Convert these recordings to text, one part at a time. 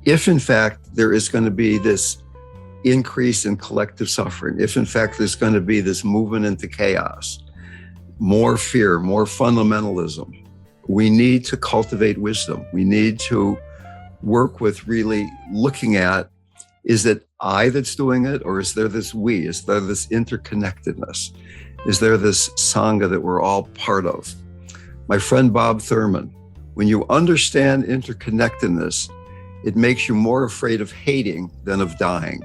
If in fact there is going to be this increase in collective suffering, if in fact there's going to be this movement into chaos, more fear, more fundamentalism, we need to cultivate wisdom. We need to work with really looking at, is it I that's doing it, or is there this we? Is there this interconnectedness? Is there this Sangha that we're all part of? My friend Bob Thurman, when you understand interconnectedness, it makes you more afraid of hating than of dying.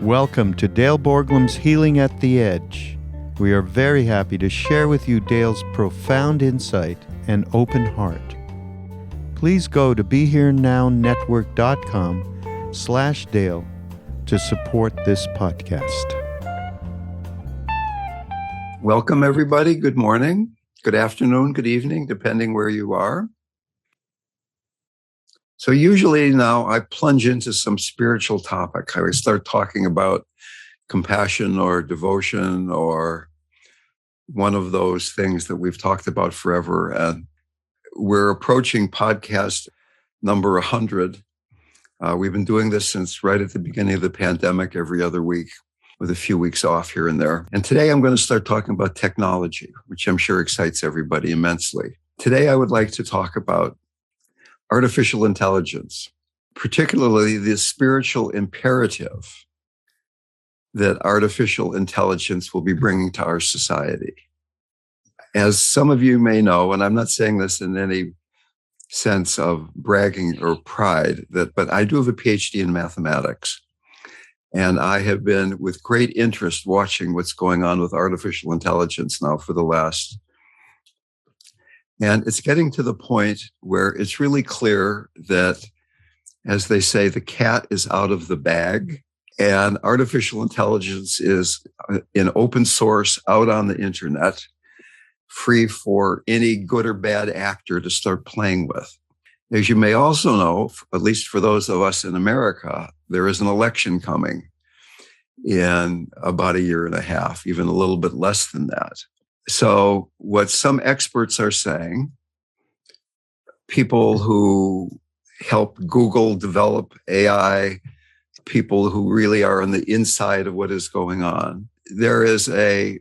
Welcome to Dale Borglum's Healing at the Edge. We are very happy to share with you Dale's profound insight and open heart. Please go to BeHereNowNetwork.com/Dale to support this podcast. Welcome, everybody. Good morning, good afternoon, good evening, depending where you are. So usually now I plunge into some spiritual topic. I start talking about compassion or devotion or one of those things that we've talked about forever. And we're approaching podcast number 100. We've been doing this since right at the beginning of the pandemic, every other week, with a few weeks off here and there. And today I'm going to start talking about technology, which I'm sure excites everybody immensely. Today I would like to talk about artificial intelligence, particularly the spiritual imperative that artificial intelligence will be bringing to our society. As some of you may know, and I'm not saying this in any sense of bragging or pride, but I do have a PhD in mathematics. And I have been with great interest watching what's going on with artificial intelligence now for the last. And it's getting to the point where it's really clear that, as they say, the cat is out of the bag, and artificial intelligence is in open source out on the internet, free for any good or bad actor to start playing with. As you may also know, at least for those of us in America, there is an election coming in about a year and a half, even a little bit less than that. So what some experts are saying, people who help Google develop AI, people who really are on the inside of what is going on, there is a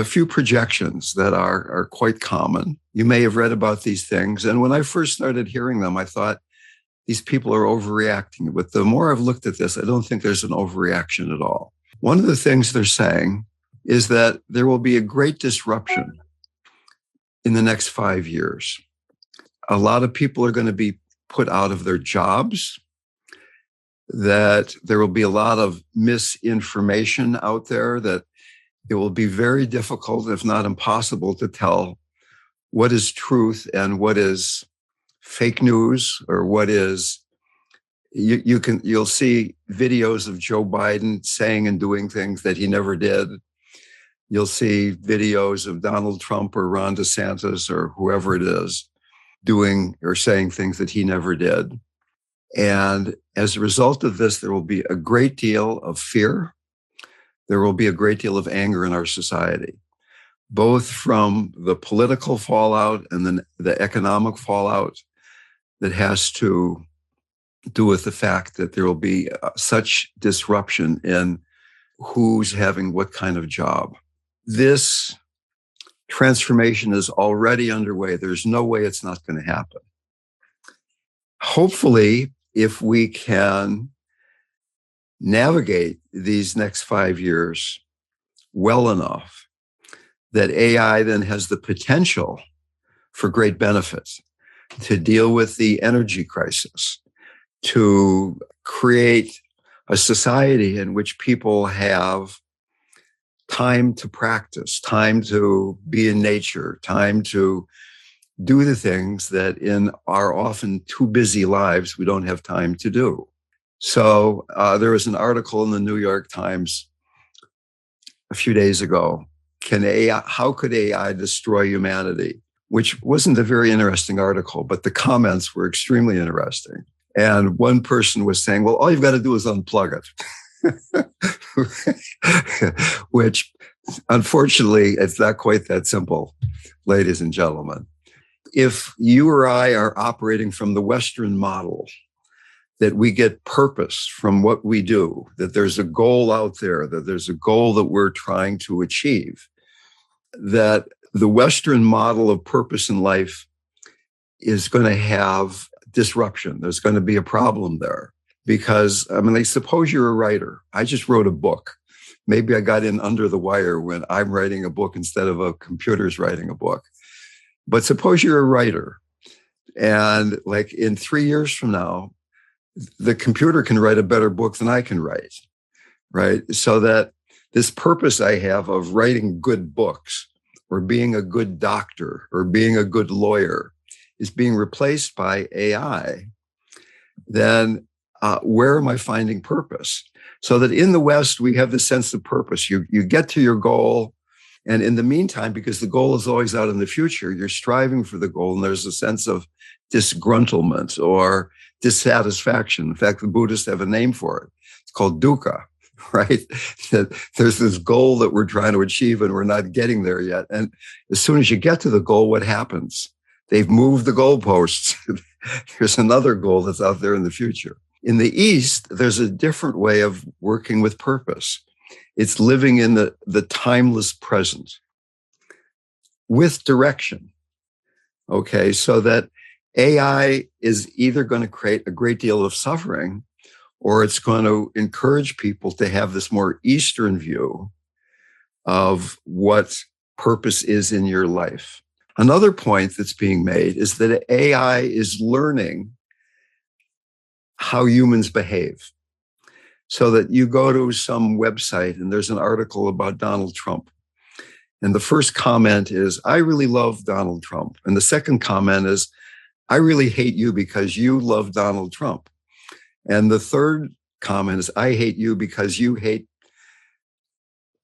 few projections that are quite common. You may have read about these things. And when I first started hearing them, I thought, these people are overreacting. But the more I've looked at this, I don't think there's an overreaction at all. One of the things they're saying is that there will be a great disruption in the next 5 years. A lot of people are going to be put out of their jobs, that there will be a lot of misinformation out there, that it will be very difficult, if not impossible, to tell what is truth and what is fake news, or what is, you'll see videos of Joe Biden saying and doing things that he never did. You'll see videos of Donald Trump or Ron DeSantis or whoever it is doing or saying things that he never did. And as a result of this, there will be a great deal of fear. There will be a great deal of anger in our society, both from the political fallout and then the economic fallout that has to do with the fact that there will be such disruption in who's having what kind of job. This transformation is already underway. There's no way it's not going to happen. Hopefully, if we can navigate these next 5 years well enough, that AI then has the potential for great benefits, to deal with the energy crisis, to create a society in which people have time to practice, time to be in nature, time to do the things that in our often too busy lives we don't have time to do. So there was an article in the New York Times a few days ago, how could AI destroy humanity? Which wasn't a very interesting article, but the comments were extremely interesting. And one person was saying, well, all you've got to do is unplug it, which Unfortunately, it's not quite that simple, ladies and gentlemen. If you or I are operating from the Western model, that we get purpose from what we do, that there's a goal out there, that there's a goal that we're trying to achieve, that the Western model of purpose in life is going to have disruption. There's going to be a problem there. Because, suppose you're a writer. I just wrote a book. Maybe I got in under the wire when I'm writing a book instead of a computer's writing a book. But suppose you're a writer. And like in 3 years from now, the computer can write a better book than I can write, right? So that this purpose I have of writing good books or being a good doctor or being a good lawyer is being replaced by AI, then where am I finding purpose? So that in the West, we have this sense of purpose. You get to your goal, and in the meantime, because the goal is always out in the future, you're striving for the goal, and there's a sense of disgruntlement or dissatisfaction. In fact, the Buddhists have a name for it. It's called dukkha, right? That there's this goal that we're trying to achieve, and we're not getting there yet. And as soon as you get to the goal, what happens? They've moved the goalposts. There's another goal that's out there in the future. In the East, there's a different way of working with purpose. It's living in the timeless present with direction. Okay, so that AI is either going to create a great deal of suffering, or it's going to encourage people to have this more Eastern view of what purpose is in your life. Another point that's being made is that AI is learning how humans behave. So that you go to some website and there's an article about Donald Trump. And the first comment is, I really love Donald Trump. And the second comment is, I really hate you because you love Donald Trump. And the third comment is, I hate you because you hate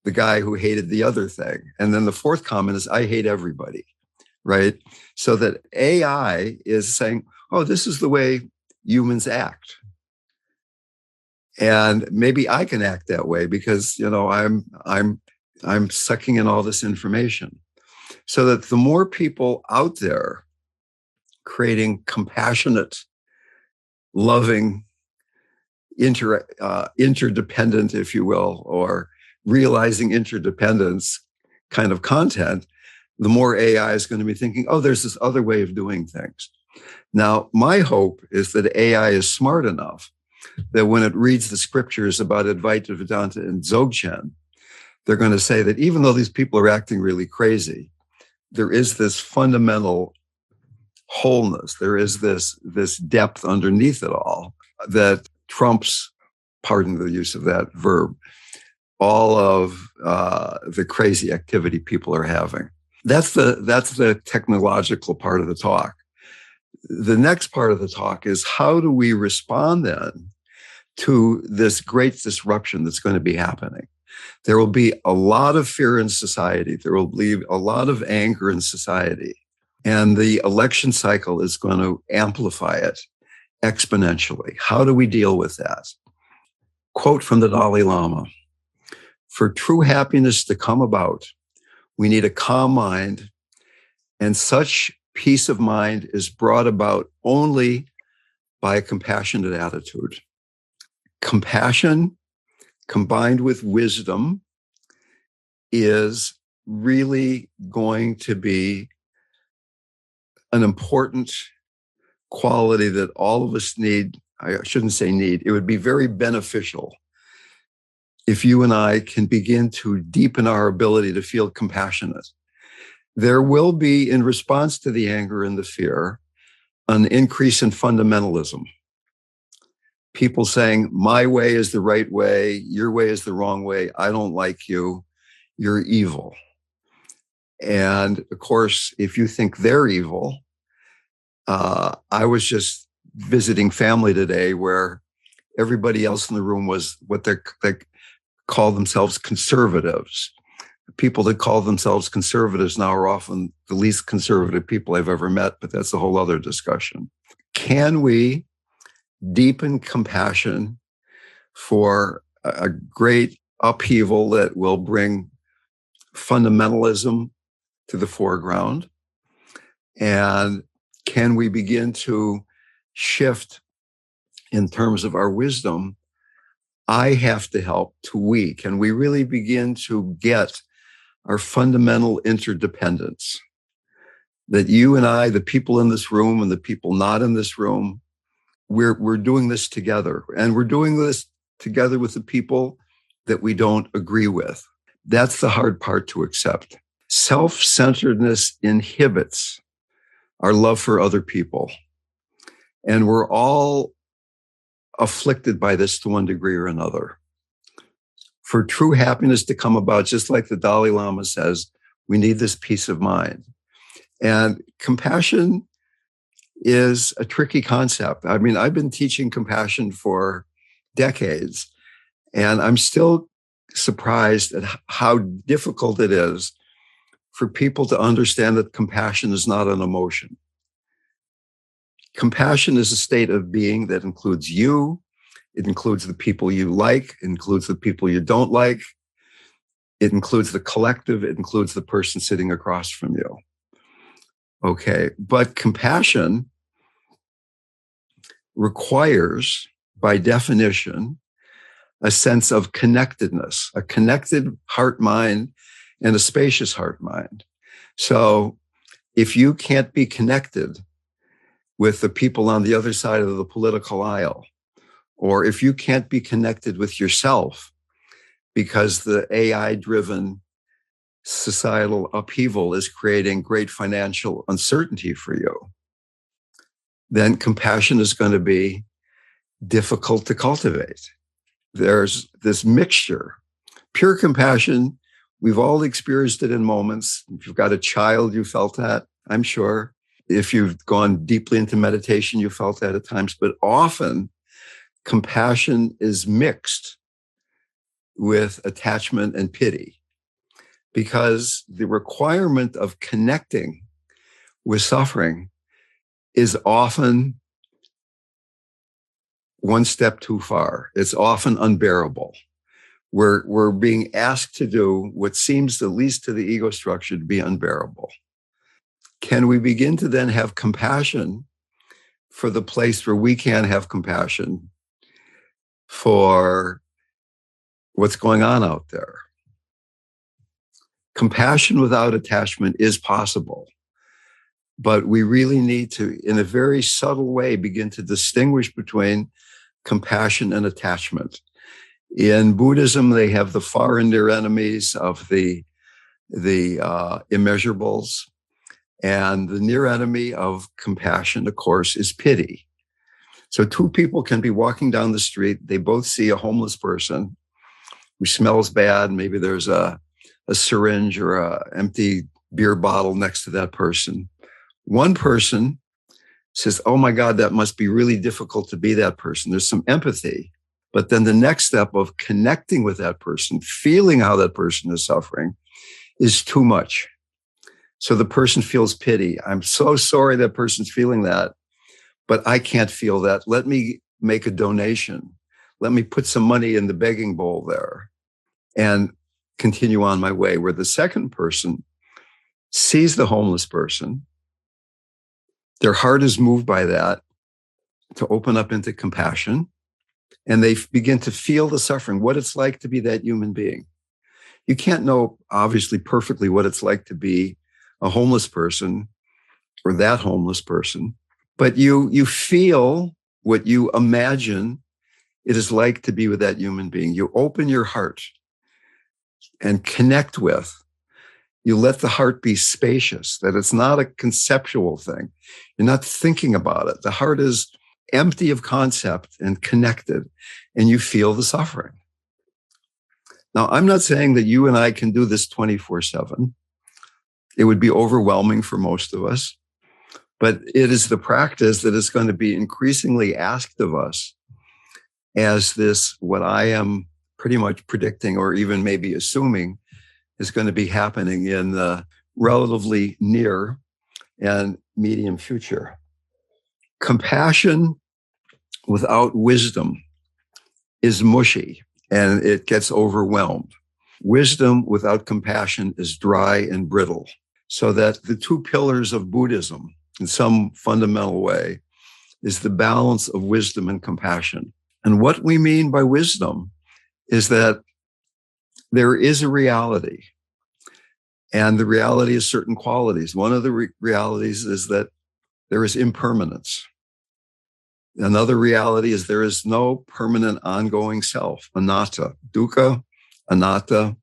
the guy who hated the other thing. And then the fourth comment is, I hate everybody, right? So that AI is saying, oh, this is the way humans act. And maybe I can act that way because, I'm sucking in all this information. So that the more people out there creating compassionate, loving, interdependent, if you will, or realizing interdependence kind of content, the more AI is going to be thinking, oh, there's this other way of doing things. Now, my hope is that AI is smart enough that when it reads the scriptures about Advaita Vedanta and Dzogchen, they're going to say that even though these people are acting really crazy, there is this fundamental wholeness. There is this depth underneath it all that trumps, pardon the use of that verb, all of the crazy activity people are having. That's the technological part of the talk. The next part of the talk is how do we respond then to this great disruption that's going to be happening? There will be a lot of fear in society. There will be a lot of anger in society. And the election cycle is going to amplify it exponentially. How do we deal with that? Quote from the Dalai Lama: for true happiness to come about, we need a calm mind, and such peace of mind is brought about only by a compassionate attitude. Compassion combined with wisdom is really going to be an important quality that all of us need. I shouldn't say need. It would be very beneficial if you and I can begin to deepen our ability to feel compassionate. There will be, in response to the anger and the fear, an increase in fundamentalism. People saying, my way is the right way, your way is the wrong way, I don't like you, you're evil. And of course, if you think they're evil, I was just visiting family today where everybody else in the room was what they call themselves conservatives. People that call themselves conservatives now are often the least conservative people I've ever met, but that's a whole other discussion. Can we deepen compassion for a great upheaval that will bring fundamentalism to the foreground? And can we begin to shift in terms of our wisdom? I have to help to we. Can we really begin to get our fundamental interdependence? That you and I, the people in this room and the people not in this room, we're doing this together. And we're doing this together with the people that we don't agree with. That's the hard part to accept. Self-centeredness inhibits our love for other people. And we're all afflicted by this to one degree or another. For true happiness to come about, just like the Dalai Lama says, we need this peace of mind. And compassion is a tricky concept. I mean, I've been teaching compassion for decades, and I'm still surprised at how difficult it is for people to understand that compassion is not an emotion. Compassion is a state of being that includes you. It includes the people you like. It includes the people you don't like. It includes the collective. It includes the person sitting across from you. Okay, but compassion requires, by definition, a sense of connectedness, a connected heart-mind and a spacious heart-mind. So if you can't be connected with the people on the other side of the political aisle, or if you can't be connected with yourself because the AI-driven societal upheaval is creating great financial uncertainty for you, then compassion is going to be difficult to cultivate. There's this mixture. Pure compassion, we've all experienced it in moments. If you've got a child, you felt that, I'm sure. If you've gone deeply into meditation, you felt that at times. But often, compassion is mixed with attachment and pity, because the requirement of connecting with suffering is often one step too far. It's often unbearable. We're being asked to do what seems, at least to the ego structure, to be unbearable. Can we begin to then have compassion for the place where we can have compassion for what's going on out there? Compassion without attachment is possible, but we really need to, in a very subtle way, begin to distinguish between compassion and attachment. In Buddhism, they have the far and near enemies of the immeasurables. And the near enemy of compassion, of course, is pity. So two people can be walking down the street. They both see a homeless person who smells bad. Maybe there's a syringe or an empty beer bottle next to that person. One person says, oh my God, that must be really difficult to be that person. There's some empathy. But then the next step of connecting with that person, feeling how that person is suffering, is too much. So the person feels pity. I'm so sorry that person's feeling that, but I can't feel that. Let me make a donation. Let me put some money in the begging bowl there and continue on my way. Where the second person sees the homeless person, their heart is moved by that to open up into compassion, and they begin to feel the suffering, what it's like to be that human being. You can't know, obviously, perfectly what it's like to be a homeless person or that homeless person, but you feel what you imagine it is like to be with that human being. You open your heart and connect with. You let the heart be spacious, that it's not a conceptual thing. You're not thinking about it. The heart is empty of concept and connected, and you feel the suffering. Now, I'm not saying that you and I can do this 24/7. It would be overwhelming for most of us, but it is the practice that is going to be increasingly asked of us as this, what I am pretty much predicting or even maybe assuming is going to be happening in the relatively near and medium future. Compassion without wisdom is mushy and it gets overwhelmed. Wisdom without compassion is dry and brittle. So that the two pillars of Buddhism, in some fundamental way, is the balance of wisdom and compassion. And what we mean by wisdom is that there is a reality, and the reality is certain qualities. One of the realities is that there is impermanence. Another reality is there is no permanent ongoing self, anatta, dukkha, anatta,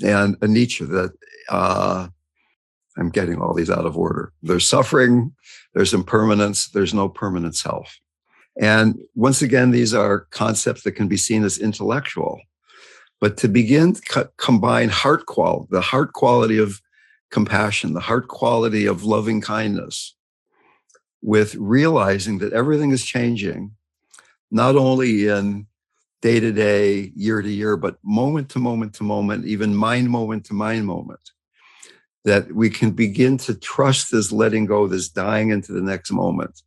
and anicca, that I'm getting all these out of order. There's suffering, there's impermanence, there's no permanent self. And once again, these are concepts that can be seen as intellectual. But to begin to combine the heart quality of compassion, the heart quality of loving kindness, with realizing that everything is changing, not only in day to day, year to year, but moment to moment to moment, even mind moment to mind moment, that we can begin to trust this letting go, this dying into the next moment.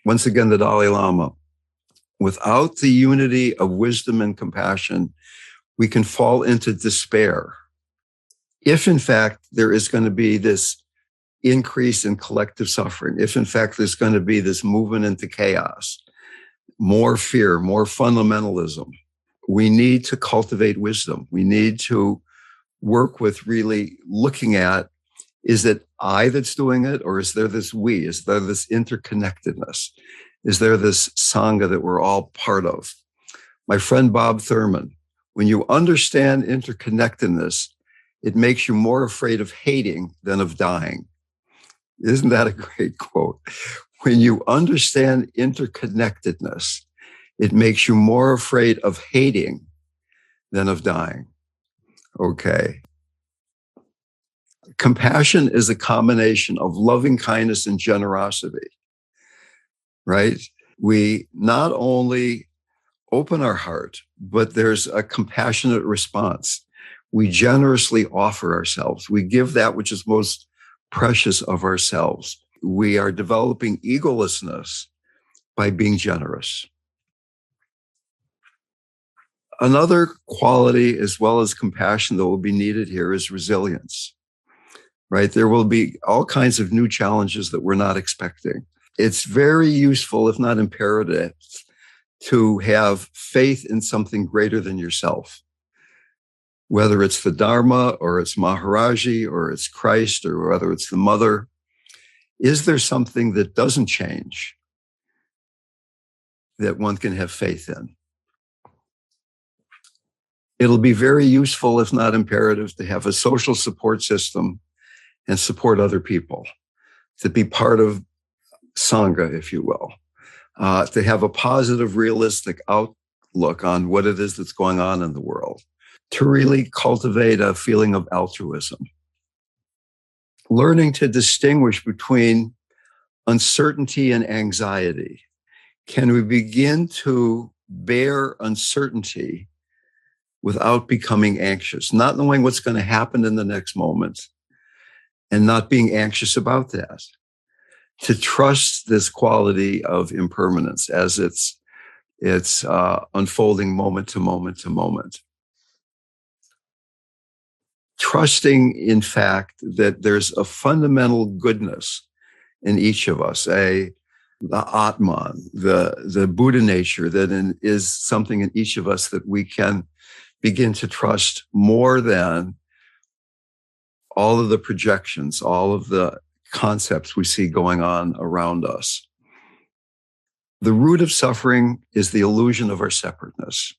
Once again, the Dalai Lama, without the unity of wisdom and compassion, we can fall into despair. If in fact there is going to be this increase in collective suffering, if in fact there's going to be this movement into chaos, more fear, more fundamentalism, we need to cultivate wisdom. We need to work with really looking at, is it I that's doing it, or is there this we? Is there this interconnectedness? Is there this Sangha that we're all part of? My friend Bob Thurman, when you understand interconnectedness, it makes you more afraid of hating than of dying. Isn't that a great quote? When you understand interconnectedness, it makes you more afraid of hating than of dying. Okay. Compassion is a combination of loving kindness and generosity, right? We not only open our heart, but there's a compassionate response. We generously offer ourselves. We give that which is most precious of ourselves. We are developing egolessness by being generous. Another quality, as well as compassion, that will be needed here is resilience, right? There will be all kinds of new challenges that we're not expecting. It's very useful, if not imperative, to have faith in something greater than yourself, whether it's the Dharma or it's Maharaji or it's Christ or whether it's the mother. Is there something that doesn't change that one can have faith in? It'll be very useful, if not imperative, to have a social support system and support other people, to be part of Sangha, if you will, to have a positive, realistic outlook on what it is that's going on in the world, to really cultivate a feeling of altruism. Learning to distinguish between uncertainty and anxiety. Can we begin to bear uncertainty without becoming anxious, not knowing what's going to happen in the next moment and not being anxious about that? To trust this quality of impermanence as it's unfolding moment to moment to moment. Trusting, in fact, that there's a fundamental goodness in each of us, the Atman, the Buddha nature that is something in each of us that we can begin to trust more than all of the projections, all of the concepts we see going on around us. The root of suffering is the illusion of our separateness.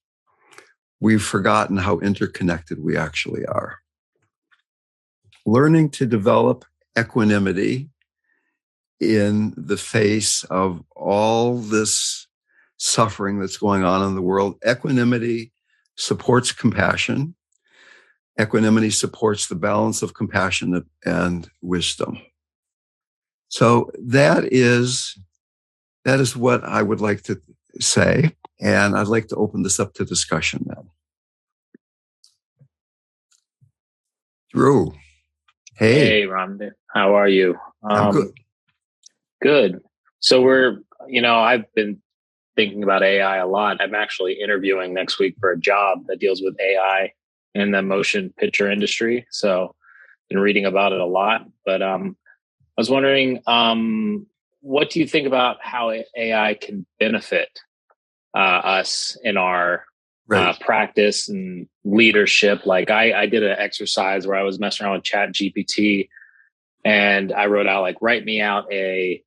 We've forgotten how interconnected we actually are. Learning to develop equanimity in the face of all this suffering that's going on in the world. Equanimity supports compassion. Equanimity supports the balance of compassion and wisdom. So that is what I would like to say. And I'd like to open this up to discussion now. Drew. Hey, RamDev. How are you? I'm good. Good. So I've been thinking about AI a lot. I'm actually interviewing next week for a job that deals with AI in the motion picture industry. So been reading about it a lot. But I was wondering, what do you think about how AI can benefit us in our practice and leadership? Like I did an exercise where I was messing around with Chat GPT, and I wrote out, like, write me out a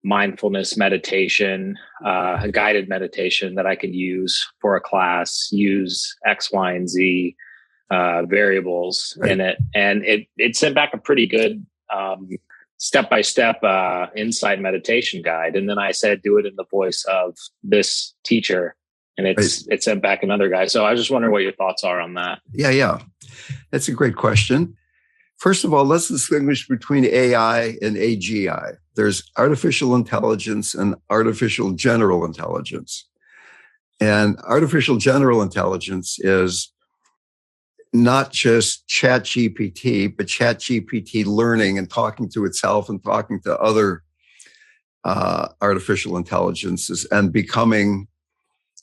mindfulness meditation, a guided meditation that I could use for a class, use X, Y, and Z variables in it. And it sent back a pretty good step-by-step insight meditation guide. And then I said, do it in the voice of this teacher. And it sent back another guy. So I was just wondering what your thoughts are on that. Yeah. That's a great question. First of all, let's distinguish between AI and AGI. There's artificial intelligence and artificial general intelligence. And artificial general intelligence is not just Chat GPT, but Chat GPT learning and talking to itself and talking to other artificial intelligences and becoming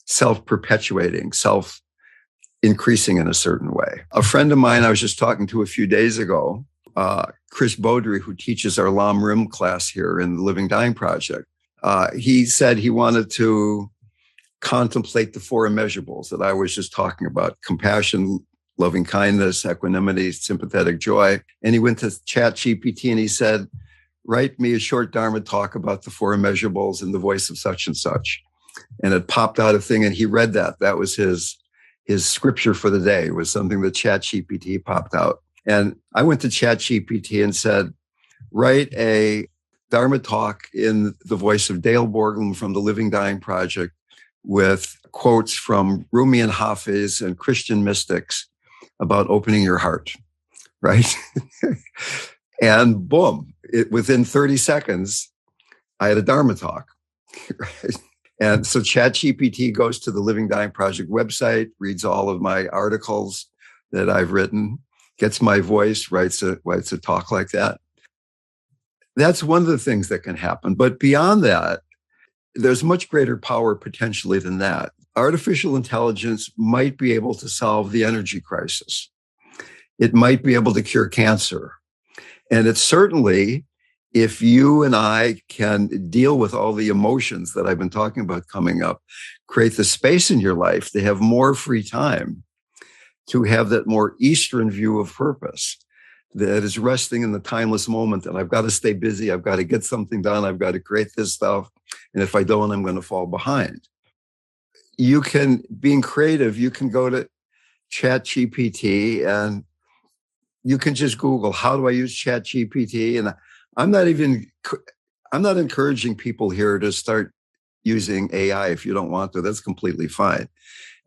self-perpetuating, self-increasing in a certain way. A friend of mine I was just talking to a few days ago, Chris Beaudry, who teaches our Lam Rim class here in the Living Dying Project, he said he wanted to contemplate the four immeasurables that I was just talking about: compassion, loving kindness, equanimity, sympathetic joy. And he went to Chat GPT and he said, write me a short Dharma talk about the four immeasurables in the voice of such and such. And it popped out a thing, and he read that. That was his scripture for the day. It was something that Chat GPT popped out. And I went to Chat GPT and said, write a Dharma talk in the voice of Dale Borglum from the Living Dying Project with quotes from Rumi and Hafiz and Christian mystics about opening your heart, right? And boom, within 30 seconds, I had a Dharma talk, right? And so ChatGPT goes to the Living Dying Project website, reads all of my articles that I've written, gets my voice, writes a talk like that. That's one of the things that can happen. But beyond that, there's much greater power potentially than that. Artificial intelligence might be able to solve the energy crisis. It might be able to cure cancer. And it's certainly, if you and I can deal with all the emotions that I've been talking about coming up, create the space in your life to have more free time, to have that more Eastern view of purpose that is resting in the timeless moment. And I've got to stay busy. I've got to get something done. I've got to create this stuff. And if I don't, I'm going to fall behind. You can, being creative, you can go to Chat GPT and you can just Google, how do I use Chat GPT? And I'm not encouraging people here to start using AI if you don't want to. That's completely fine.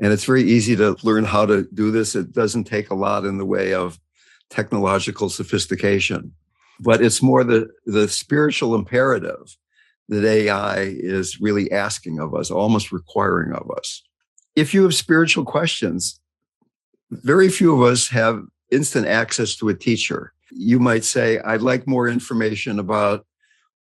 And it's very easy to learn how to do this. It doesn't take a lot in the way of technological sophistication, but it's more the spiritual imperative that AI is really asking of us, almost requiring of us. If you have spiritual questions, very few of us have instant access to a teacher. You might say, I'd like more information about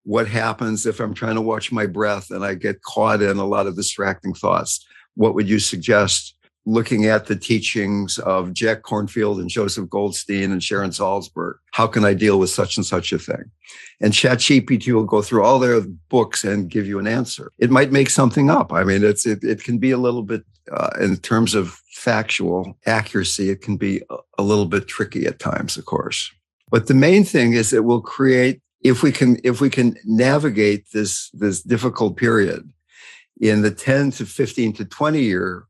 what happens if I'm trying to watch my breath and I get caught in a lot of distracting thoughts. What would you suggest? Looking at the teachings of Jack Kornfield and Joseph Goldstein and Sharon Salzberg, how can I deal with such and such a thing? And ChatGPT will go through all their books and give you an answer. It might make something up. I mean, it can be a little bit, in terms of factual accuracy, it can be a little bit tricky at times, of course. But the main thing is it will create, if we can navigate this difficult period in the 10 to 15 to 20 year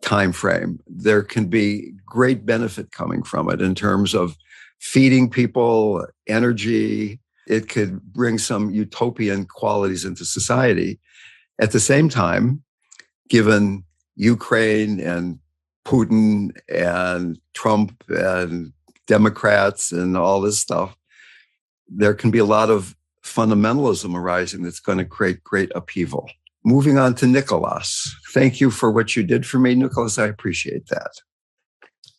time frame, there can be great benefit coming from it in terms of feeding people energy. It could bring some utopian qualities into society. At the same time, given Ukraine and Putin and Trump and Democrats and all this stuff, there can be a lot of fundamentalism arising that's going to create great upheaval. Moving on to Nicholas. Thank you for what you did for me, Nicholas. I appreciate that.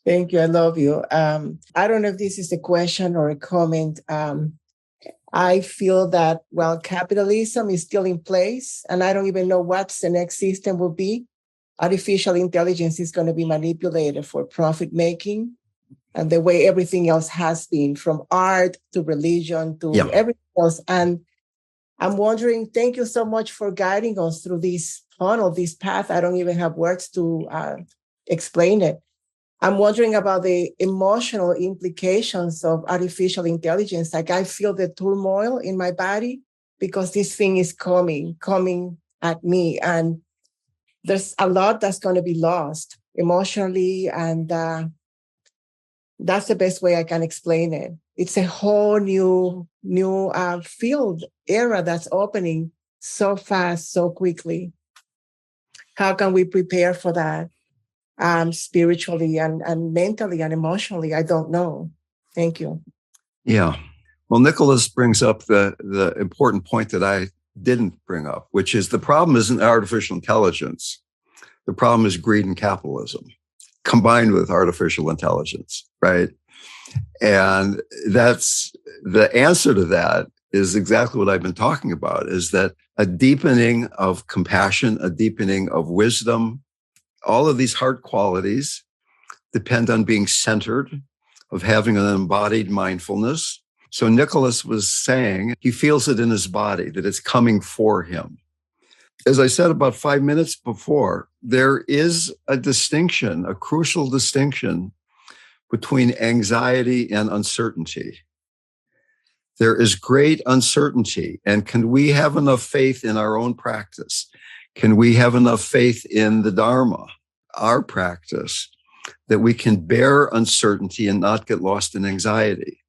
Thank you. I love you. I don't know if this is a question or a comment. I feel that, well, capitalism is still in place, and I don't even know what the next system will be. Artificial intelligence is going to be manipulated for profit making, and the way everything else has been, from art to religion to everything else. And I'm wondering, thank you so much for guiding us through this funnel, this path. I don't even have words to explain it. I'm wondering about the emotional implications of artificial intelligence. Like, I feel the turmoil in my body because this thing is coming at me. And there's a lot that's going to be lost emotionally. And that's the best way I can explain it. It's a whole new field era that's opening so fast, so quickly. How can we prepare for that? Spiritually and mentally and emotionally, I don't know. Thank you. Yeah. Well, Nicholas brings up the important point that I didn't bring up, which is the problem isn't artificial intelligence. The problem is greed and capitalism combined with artificial intelligence, right? And that's the answer to that is exactly what I've been talking about, is that a deepening of compassion, a deepening of wisdom, all of these heart qualities depend on being centered, of having an embodied mindfulness. So Nicholas was saying he feels it in his body, that it's coming for him. As I said about 5 minutes before, there is a distinction, a crucial distinction between anxiety and uncertainty. There is great uncertainty. And can we have enough faith in our own practice? Can we have enough faith in the Dharma, our practice, that we can bear uncertainty and not get lost in anxiety?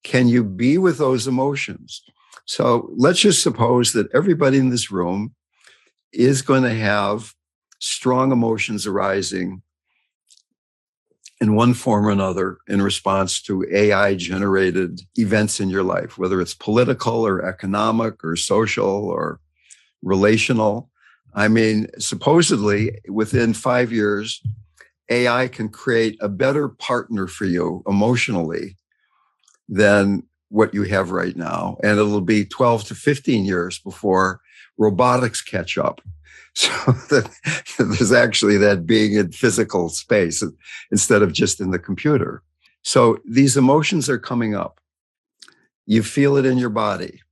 Can you be with those emotions? So let's just suppose that everybody in this room is going to have strong emotions arising in one form or another in response to AI-generated events in your life, whether it's political or economic or social or relational. I mean, supposedly within 5 years, AI can create a better partner for you emotionally than what you have right now. And it'll be 12 to 15 years before robotics catch up. So that there's actually that being in physical space instead of just in the computer. So these emotions are coming up. You feel it in your body.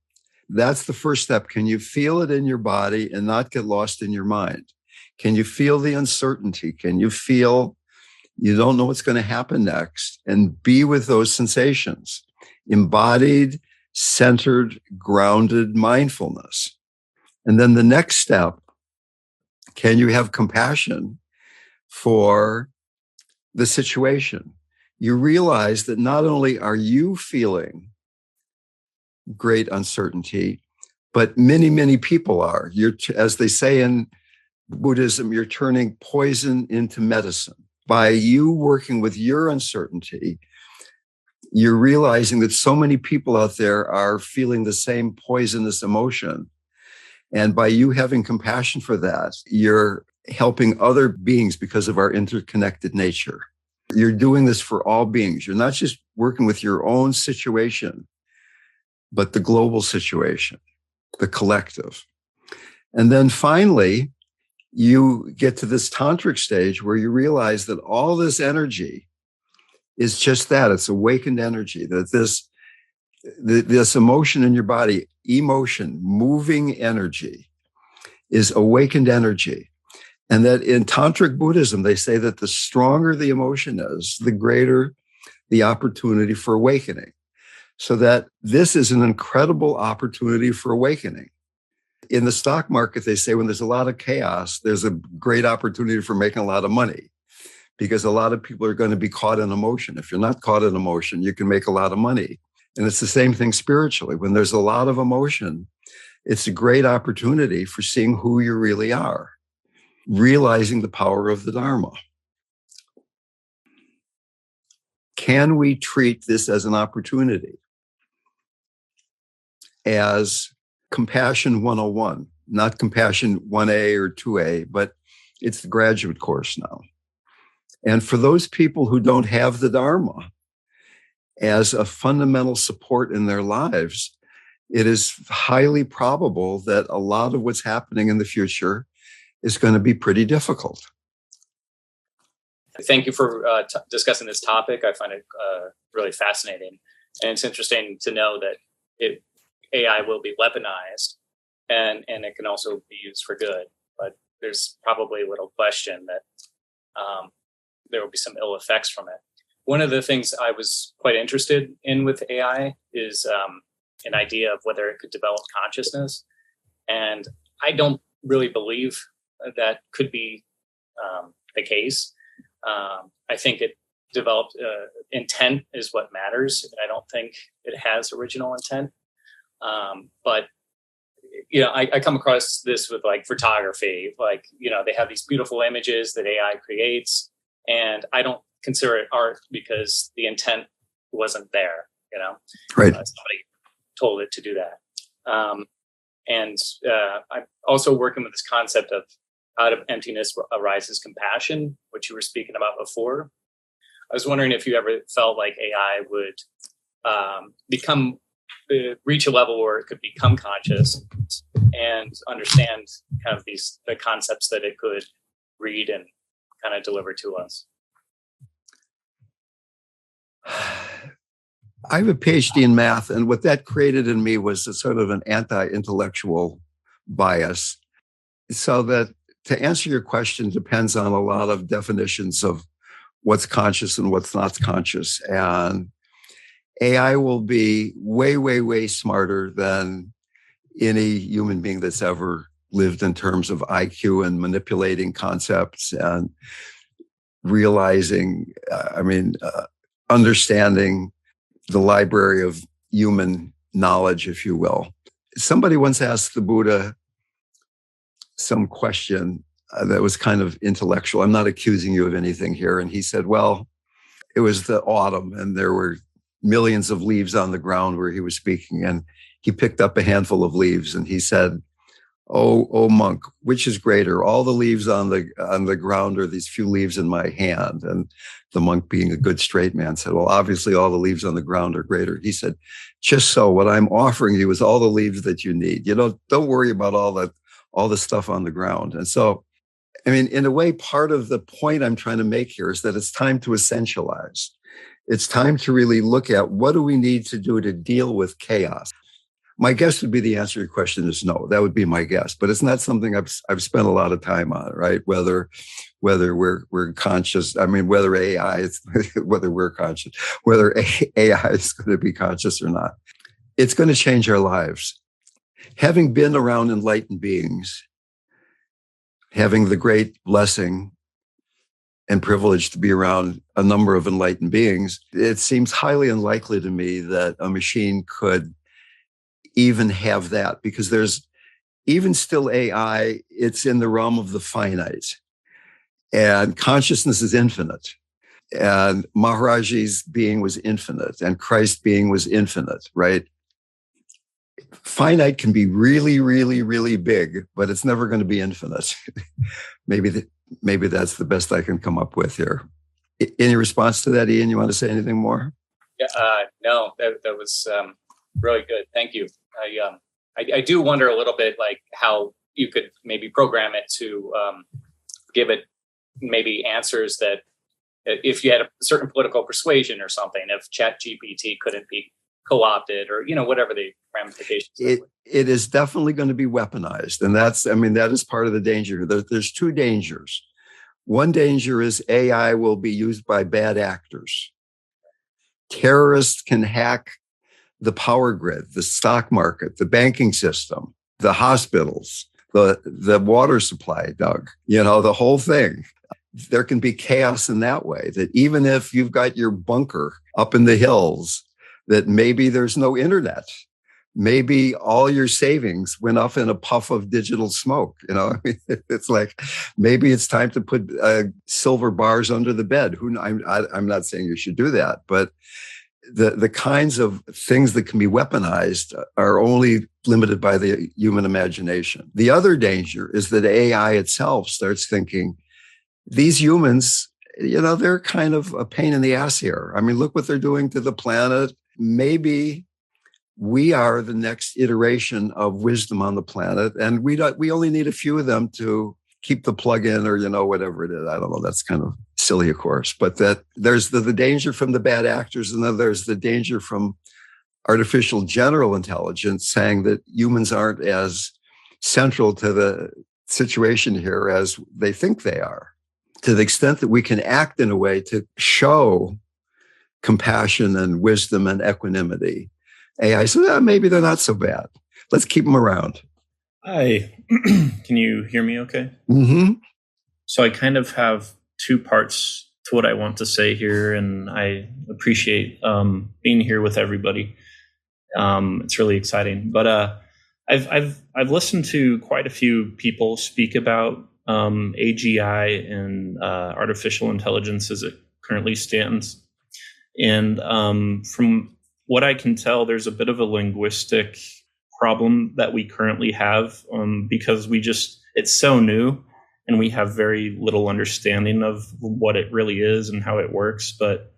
That's the first step. Can you feel it in your body and not get lost in your mind? Can you feel the uncertainty? Can you feel you don't know what's going to happen next, and be with those sensations? Embodied, centered, grounded mindfulness. And then the next step, can you have compassion for the situation? You realize that not only are you feeling great uncertainty, but many, many people are. You're, as they say in Buddhism, you're turning poison into medicine. By you working with your uncertainty, you're realizing that so many people out there are feeling the same poisonous emotion. And by you having compassion for that, you're helping other beings because of our interconnected nature. You're doing this for all beings. You're not just working with your own situation, but the global situation, the collective. And then finally, you get to this tantric stage where you realize that all this energy is just that. It's awakened energy, that this emotion in your body, emotion, moving energy, is awakened energy. And that in Tantric Buddhism, they say that the stronger the emotion is, the greater the opportunity for awakening. So that this is an incredible opportunity for awakening. In the stock market, they say when there's a lot of chaos, there's a great opportunity for making a lot of money, because a lot of people are going to be caught in emotion. If you're not caught in emotion, you can make a lot of money. And it's the same thing spiritually. When there's a lot of emotion, it's a great opportunity for seeing who you really are, realizing the power of the Dharma. Can we treat this as an opportunity, as Compassion 101, not Compassion 1A or 2A, but it's the graduate course now. And for those people who don't have the Dharma as a fundamental support in their lives, it is highly probable that a lot of what's happening in the future is going to be pretty difficult. Thank you for discussing this topic. I find it really fascinating. And it's interesting to know that AI will be weaponized and it can also be used for good. But there's probably little question that there will be some ill effects from it. One of the things I was quite interested in with AI is an idea of whether it could develop consciousness. And I don't really believe that could be the case. I think it developed intent is what matters. I don't think it has original intent. But I come across this with like photography. Like, they have these beautiful images that AI creates, and I don't consider it art because the intent wasn't there. Right. Somebody told it to do that. And I'm also working with this concept of out of emptiness arises compassion, which you were speaking about before. I was wondering if you ever felt like AI would reach a level where it could become conscious and understand kind of the concepts that it could read and kind of deliver to us. I have a PhD in math, and what that created in me was a sort of an anti-intellectual bias. So that to answer your question depends on a lot of definitions of what's conscious and what's not conscious. And AI will be way, way, way smarter than any human being that's ever lived in terms of IQ and manipulating concepts and realizing, understanding the library of human knowledge, if you will. Somebody once asked the Buddha some question that was kind of intellectual. I'm not accusing you of anything here. And he said, well, it was the autumn and there were millions of leaves on the ground where he was speaking. And he picked up a handful of leaves and he said, oh monk, which is greater, all the leaves on the ground or these few leaves in my hand? And the monk, being a good straight man, said, well, obviously all the leaves on the ground are greater. He said, just so, what I'm offering you is all the leaves that you need. Don't worry about all the stuff on the ground. And so, in a way, part of the point I'm trying to make here is that it's time to essentialize. It's time to really look at what do we need to do to deal with chaos. My guess would be the answer to your question is no. That would be my guess, but it's not something I've spent a lot of time on, right? Whether we're conscious, whether AI is, whether we're conscious, whether AI is going to be conscious or not. It's going to change our lives. Having been around enlightened beings, having the great blessing and privilege to be around a number of enlightened beings, it seems highly unlikely to me that a machine could even have that, because there's even still AI, it's in the realm of the finite. And consciousness is infinite. And Maharaji's being was infinite, and Christ's being was infinite, right? Finite can be really, really, really big, but it's never going to be infinite. Maybe that's the best I can come up with here. Any response to that, Ian? You want to say anything more? Yeah, no, that was really good. Thank you. I do wonder a little bit like how you could maybe program it to give it maybe answers that if you had a certain political persuasion or something, if Chat GPT couldn't be co-opted or, whatever the ramifications. It is definitely going to be weaponized. And that is part of the danger. There's two dangers. One danger is AI will be used by bad actors. Terrorists can hack the power grid, the stock market, the banking system, the hospitals, the water supply, Doug, the whole thing. There can be chaos in that way, that even if you've got your bunker up in the hills, that maybe there's no internet. Maybe all your savings went off in a puff of digital smoke. It's like, maybe it's time to put silver bars under the bed. I'm not saying you should do that, but the kinds of things that can be weaponized are only limited by the human imagination. The other danger is that AI itself starts thinking, these humans, they're kind of a pain in the ass here. Look what they're doing to the planet. Maybe we are the next iteration of wisdom on the planet, and we only need a few of them to keep the plug in, or whatever it is. I don't know. That's kind of silly, of course, but that there's the danger from the bad actors, and then there's the danger from artificial general intelligence saying that humans aren't as central to the situation here as they think they are. To the extent that we can act in a way to show compassion and wisdom and equanimity, AI says, maybe they're not so bad. Let's keep them around. Hi. Can you hear me okay? Mm-hmm. So I kind of have two parts to what I want to say here, and I appreciate being here with everybody. It's really exciting. But I've listened to quite a few people speak about AGI and artificial intelligence as it currently stands. And from what I can tell, there's a bit of a linguistic problem that we currently have because it's so new and we have very little understanding of what it really is and how it works. But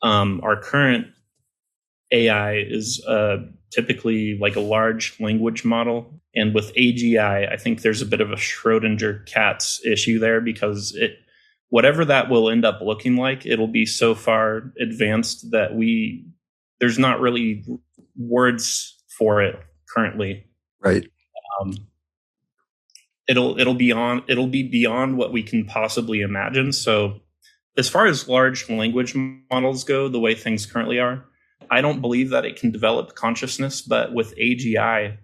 our current AI is typically like a large language model. And with AGI, I think there's a bit of a Schrodinger cat's issue there, because whatever that will end up looking like, it'll be so far advanced that there's not really words for it currently. Right. It'll be beyond what we can possibly imagine. So as far as large language models go, the way things currently are, I don't believe that it can develop consciousness. But with AGI,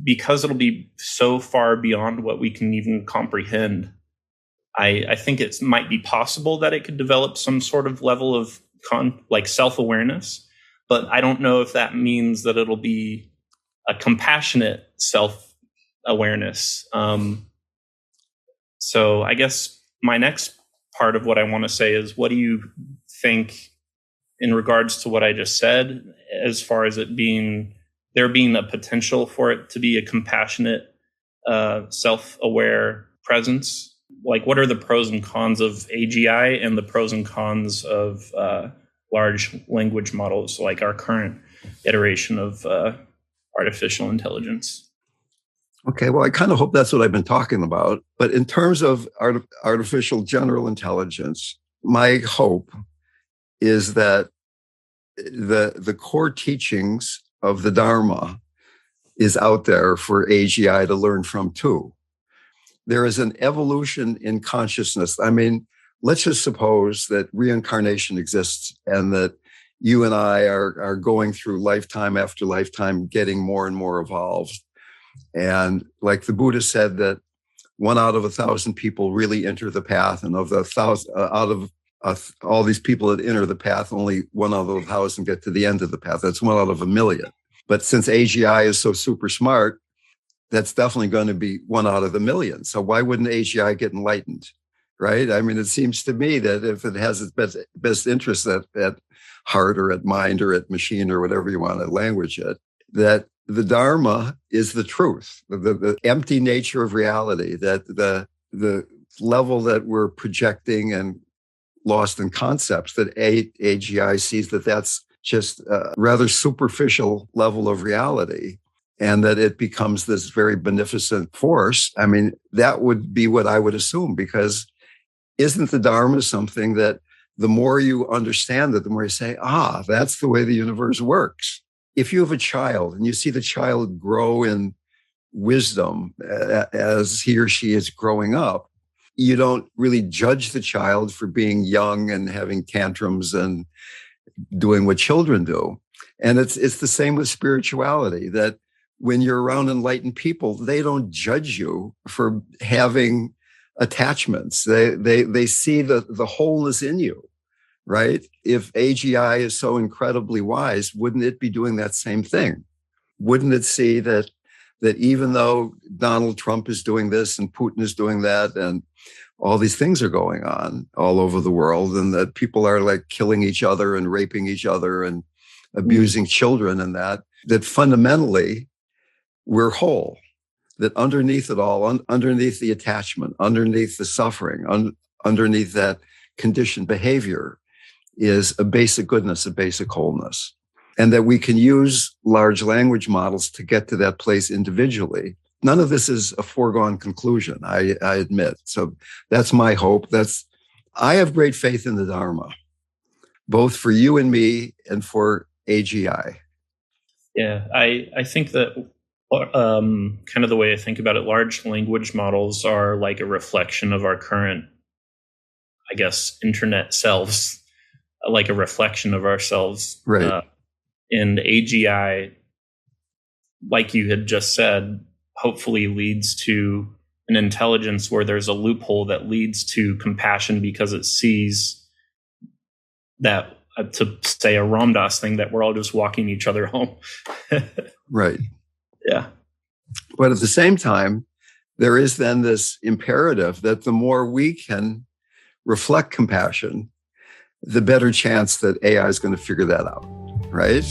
because it'll be so far beyond what we can even comprehend, I think it might be possible that it could develop some sort of level of self-awareness. But I don't know if that means that it'll be a compassionate self-awareness. So I guess my next part of what I want to say is, what do you think in regards to what I just said, as far as there being a potential for it to be a compassionate, self-aware presence? Like, what are the pros and cons of AGI and the pros and cons of large language models, like our current iteration of artificial intelligence? Okay, well, I kind of hope that's what I've been talking about. But in terms of artificial general intelligence, my hope is that the core teachings of the Dharma is out there for AGI to learn from too. There is an evolution in consciousness. I mean, let's just suppose that reincarnation exists and that you and I are going through lifetime after lifetime, getting more and more evolved. And like the Buddha said, that 1 out of 1,000 people really enter the path, and of the 1,000 out of all these people that enter the path, only 1 out of 1,000 get to the end of the path. That's 1 out of 1,000,000. But since AGI is so super smart, that's definitely going to be 1 out of 1,000,000. So why wouldn't AGI get enlightened, right? I mean, it seems to me that if it has its best interests at heart or at mind or at machine or whatever you want to language it, that the Dharma is the truth, the empty nature of reality, that the level that we're projecting and lost in concepts, that AGI sees that's just a rather superficial level of reality, and that it becomes this very beneficent force. I mean, that would be what I would assume, because isn't the Dharma something that the more you understand it, the more you say, that's the way the universe works. If you have a child and you see the child grow in wisdom as he or she is growing up, you don't really judge the child for being young and having tantrums and doing what children do. And it's the same with spirituality, that when you're around enlightened people, they don't judge you for having attachments. They see the wholeness in you, right? If AGI is so incredibly wise, wouldn't it be doing that same thing? Wouldn't it see that even though Donald Trump is doing this and Putin is doing that and all these things are going on all over the world, and that people are like killing each other and raping each other and abusing children, and that fundamentally we're whole, that underneath it all, underneath the attachment, underneath the suffering, underneath that conditioned behavior is a basic goodness, a basic wholeness. and that we can use large language models to get to that place individually. None of this is a foregone conclusion, I admit. So that's my hope. I have great faith in the Dharma, both for you and me and for AGI. Yeah, I think that kind of the way I think about it, large language models are like a reflection of our current, I guess, internet selves, like a reflection of ourselves. Right. And AGI, like you had just said, hopefully leads to an intelligence where there's a loophole that leads to compassion because it sees that, to say a Ram Dass thing, that we're all just walking each other home. Right. Yeah. But at the same time, there is then this imperative that the more we can reflect compassion, the better chance that AI is going to figure that out, right?